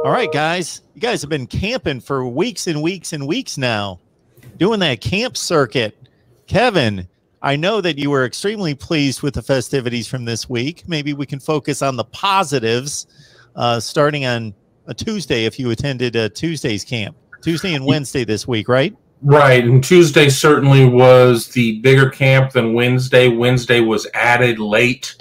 All right, guys. You guys have been camping for weeks and weeks and weeks now, doing that camp circuit. Kevin, I know that you were extremely pleased with the festivities from this week. Maybe we can focus on the positives, starting on a Tuesday if you attended Tuesday's camp. Tuesday and Wednesday this week, right? Right, and Tuesday certainly was the bigger camp than Wednesday. Wednesday was added late,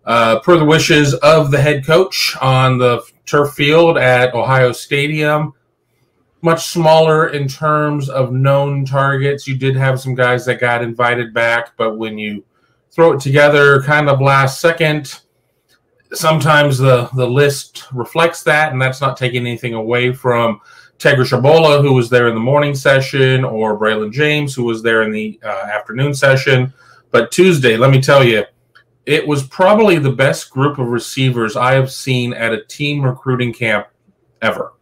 per the wishes of the head coach on the turf field at Ohio Stadium. Much smaller in terms of known targets. You did have some guys that got invited back, but when you throw it together kind of last second, sometimes the list reflects that, and that's not taking anything away from Tegra Shabola, who was there in the morning session, or Braylon James, who was there in the afternoon session. But Tuesday, let me tell you, it was probably the best group of receivers I have seen at a team recruiting camp ever.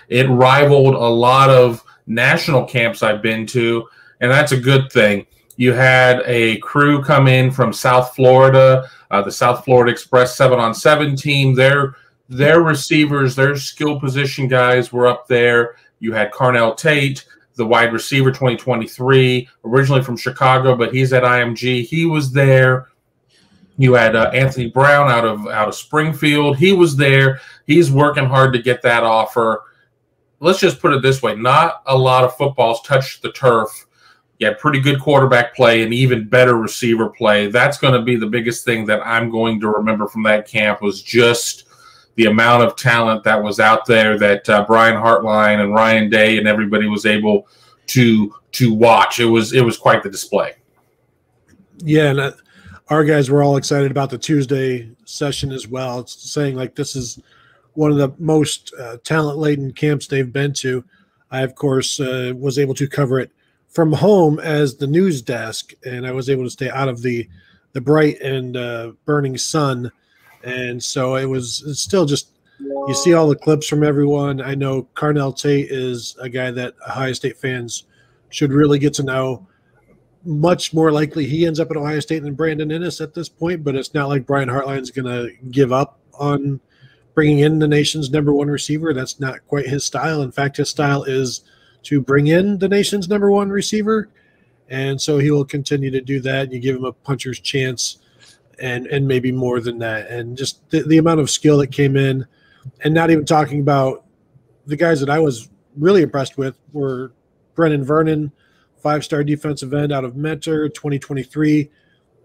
It rivaled a lot of national camps I've been to, and that's a good thing. You had a crew come in from South Florida, the South Florida Express 7-on-7 team. Their receivers, their skill position guys were up there. You had Carnell Tate, the wide receiver 2023, originally from Chicago, but he's at IMG. He was there. You had Anthony Brown out of Springfield. He was there. He's working hard to get that offer. Let's just put it this way. Not a lot of footballs touched the turf. You had pretty good quarterback play and even better receiver play. That's going to be the biggest thing that I'm going to remember from that camp, was just the amount of talent that was out there that Brian Hartline and Ryan Day and everybody was able to watch. It was quite the display. Yeah, and our guys were all excited about the Tuesday session as well. It's saying like this is one of the most talent-laden camps they've been to. I, of course, was able to cover it from home as the news desk, and I was able to stay out of the bright and burning sun. And so it's still just, you see all the clips from everyone. I know Carnell Tate is a guy that Ohio State fans should really get to know. Much more likely he ends up at Ohio State than Brandon Innes at this point, but it's not like Brian Hartline's going to give up on bringing in the nation's #1 receiver. That's not quite his style. In fact, his style is to bring in the nation's #1 receiver, and so he will continue to do that. You give him a puncher's chance and maybe more than that. And just the amount of skill that came in, and not even talking about the guys that I was really impressed with were Brennan Vernon, 5-star defensive end out of Mentor, 2023.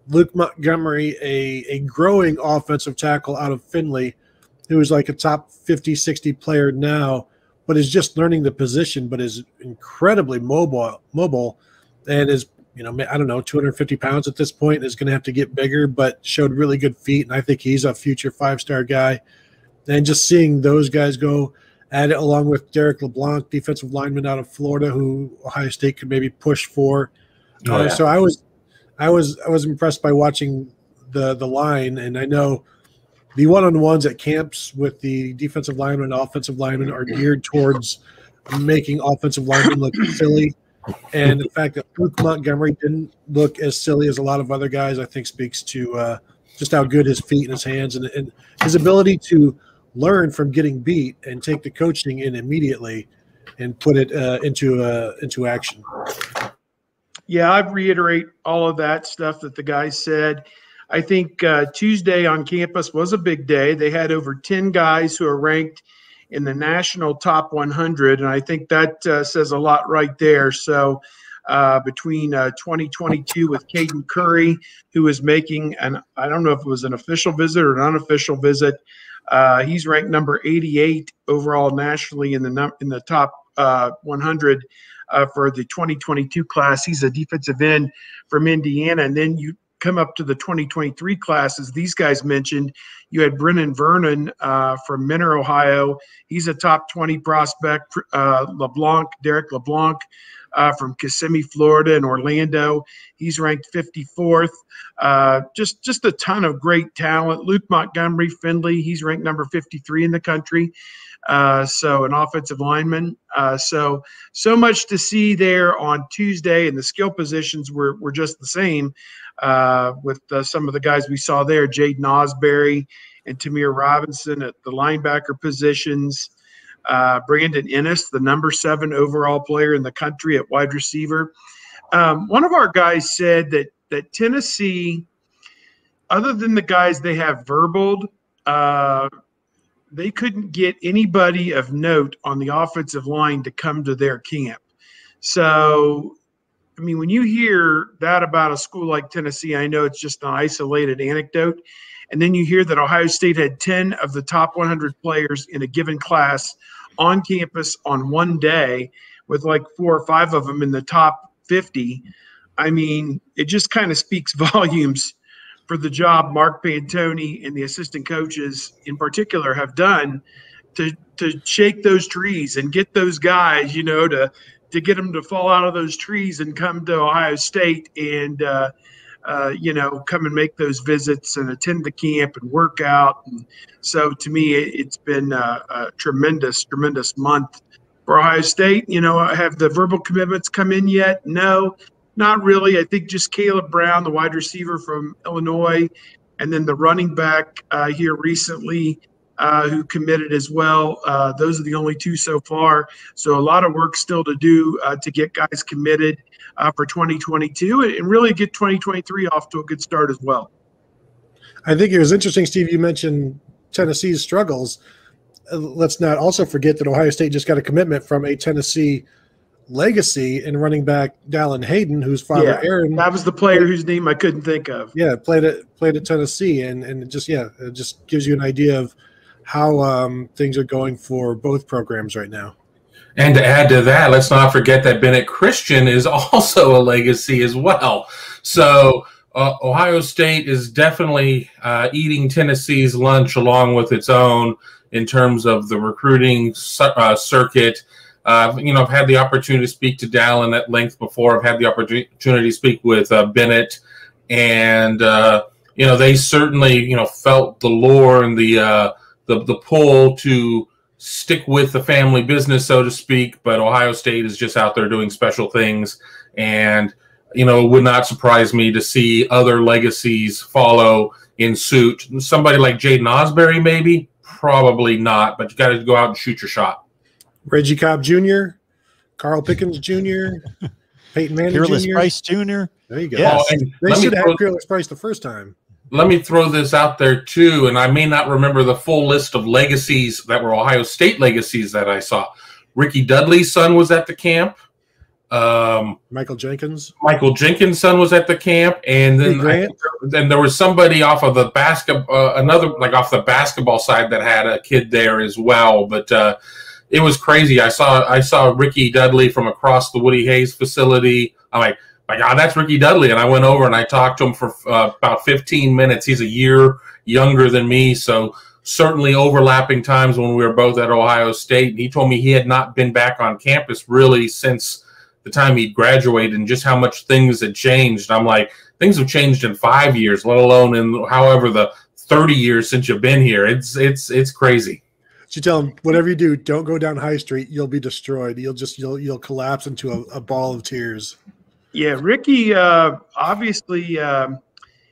Luke Montgomery, a growing offensive tackle out of Findlay, who is like a top 50, 60 player now, but is just learning the position, but is incredibly mobile and is, I don't know, 250 pounds at this point, is going to have to get bigger, but showed really good feet. And I think he's a future 5-star guy. And just seeing those guys go at it, along with Derek LeBlanc, defensive lineman out of Florida, who Ohio State could maybe push for. So I was impressed by watching the line. And I know the one-on-ones at camps with the defensive lineman and offensive lineman are geared towards making offensive linemen look silly. And the fact that Luke Montgomery didn't look as silly as a lot of other guys, I think speaks to just how good his feet and his hands and his ability to learn from getting beat and take the coaching in immediately and put it into action. Yeah, I'd reiterate all of that stuff that the guys said. I think Tuesday on campus was a big day. They had over 10 guys who are ranked in the national top 100, and I think that says a lot right there. So between 2022 with Caden Curry, who is making I don't know if it was an official visit or an unofficial visit, he's ranked number 88 overall nationally in the top 100 for the 2022 class. He's a defensive end from Indiana. And then you come up to the 2023 classes, these guys mentioned. You had Brennan Vernon from Mentor, Ohio. He's a top 20 prospect. Derek LeBlanc from Kissimmee, Florida, and Orlando. He's ranked 54th. Just a ton of great talent. Luke Montgomery, Findlay, he's ranked number 53 in the country. So an offensive lineman. So much to see there on Tuesday, and the skill positions were just the same with some of the guys we saw there, Jaden Osbury and Tamir Robinson at the linebacker positions. Brandon Ennis, the number 7 overall player in the country at wide receiver. One of our guys said that Tennessee, other than the guys they have verbaled, they couldn't get anybody of note on the offensive line to come to their camp. So, I mean, when you hear that about a school like Tennessee, I know it's just an isolated anecdote. And then you hear that Ohio State had 10 of the top 100 players in a given class on campus on one day, with like 4 or 5 of them in the top 50. I mean, it just kind of speaks volumes for the job Mark Pantoni and the assistant coaches in particular have done to shake those trees and get those guys, you know, to get them to fall out of those trees and come to Ohio State and, you know, come and make those visits and attend the camp and work out. And so to me, it's been a tremendous month for Ohio State. You know, have the verbal commitments come in yet? No, not really. I think just Caleb Brown, the wide receiver from Illinois, and then the running back here recently who committed as well. Those are the only 2 so far. So a lot of work still to do to get guys committed for 2022 and really get 2023 off to a good start as well. I think it was interesting, Steve, you mentioned Tennessee's struggles. Let's not also forget that Ohio State just got a commitment from a Tennessee legacy in running back Dallin Hayden, whose father Aaron. That was the player whose name I couldn't think of. Yeah, played at Tennessee, and it just gives you an idea of how things are going for both programs right now. And to add to that, let's not forget that Bennett Christian is also a legacy as well. So Ohio State is definitely eating Tennessee's lunch along with its own in terms of the recruiting circuit. You know, I've had the opportunity to speak to Dallin at length before. I've had the opportunity to speak with Bennett, and you know, they certainly felt the lure and the pull to stick with the family business, so to speak. But Ohio State is just out there doing special things, and it would not surprise me to see other legacies follow in suit. Somebody like Jaden Osbury, maybe, probably not, but you got to go out and shoot your shot. Reggie Cobb Jr., Carl Pickens Jr., Peyton Manning Peerless Jr. Price Jr. There you go. Yes. They should have Peerless Price the first time. Let me throw this out there, too, and I may not remember the full list of legacies that were Ohio State legacies that I saw. Ricky Dudley's son was at the camp. Michael Jenkins' son was at the camp, and then there was somebody off of the off the basketball side that had a kid there as well. But it was crazy. I saw Ricky Dudley from across the Woody Hayes facility. I'm like, my God, that's Ricky Dudley. And I went over and I talked to him for about 15 minutes. He's a year younger than me, so certainly overlapping times when we were both at Ohio State. And he told me he had not been back on campus really since the time he graduated, and just how much things had changed. I'm like, things have changed in 5 years, let alone in however the 30 years since you've been here. It's crazy. You tell them, whatever you do, don't go down High Street. You'll be destroyed. You'll collapse into a ball of tears. Yeah, Ricky, obviously,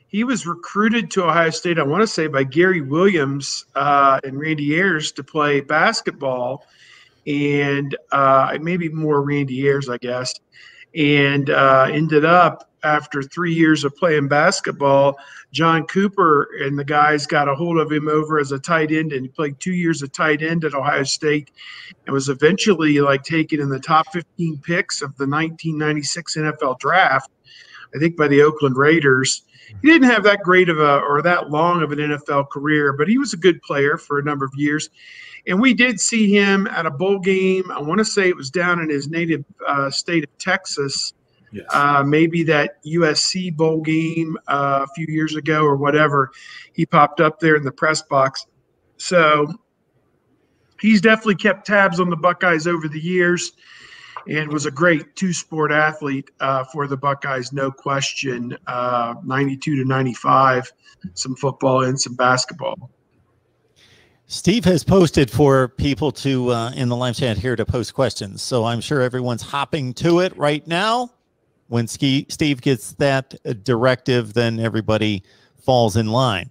he was recruited to Ohio State, I want to say, by Gary Williams and Randy Ayers to play basketball, and maybe more Randy Ayers, I guess, and ended up, after 3 years of playing basketball, John Cooper and the guys got a hold of him over as a tight end, and he played 2 years of tight end at Ohio State and was eventually taken in the top 15 picks of the 1996 NFL draft, I think by the Oakland Raiders. He didn't have that great of that long of an NFL career, but he was a good player for a number of years. And we did see him at a bowl game. I want to say it was down in his native state of Texas. Yes. Maybe that USC bowl game a few years ago or whatever. He popped up there in the press box. So he's definitely kept tabs on the Buckeyes over the years and was a great two-sport athlete for the Buckeyes, no question. 92 to 95, some football and some basketball. Steve has posted for people to in the live chat here to post questions. So I'm sure everyone's hopping to it right now. When Steve gets that directive, then everybody falls in line.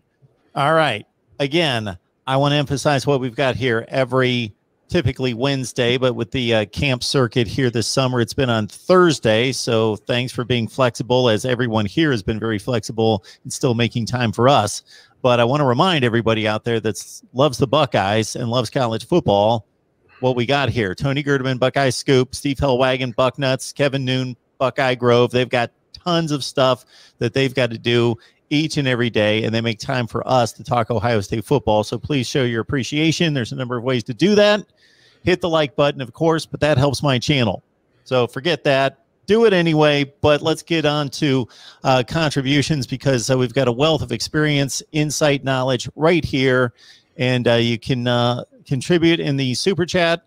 All right. Again, I want to emphasize what we've got here. Every typically Wednesday, but with the camp circuit here this summer, it's been on Thursday. So thanks for being flexible, as everyone here has been very flexible and still making time for us. But I want to remind everybody out there that loves the Buckeyes and loves college football what we got here. Tony Gerdeman, Buckeye Scoop, Steve Hellwagon, Bucknuts, Kevin Noon, Buckeye Grove. They've got tons of stuff that they've got to do each and every day, and they make time for us to talk Ohio State football. So please show your appreciation. There's a number of ways to do that. Hit the like button, of course, but that helps my channel. So forget that. Do it anyway, but let's get on to contributions, because we've got a wealth of experience, insight, knowledge right here, and you can contribute in the Super Chat.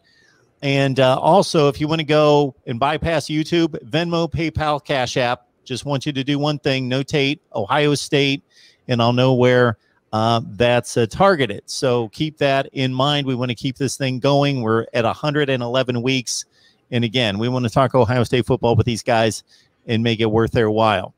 And also, if you want to go and bypass YouTube, Venmo, PayPal, Cash App, just want you to do one thing: notate Ohio State, and I'll know where that's targeted. So keep that in mind. We want to keep this thing going. We're at 111 weeks. And again, we want to talk Ohio State football with these guys and make it worth their while.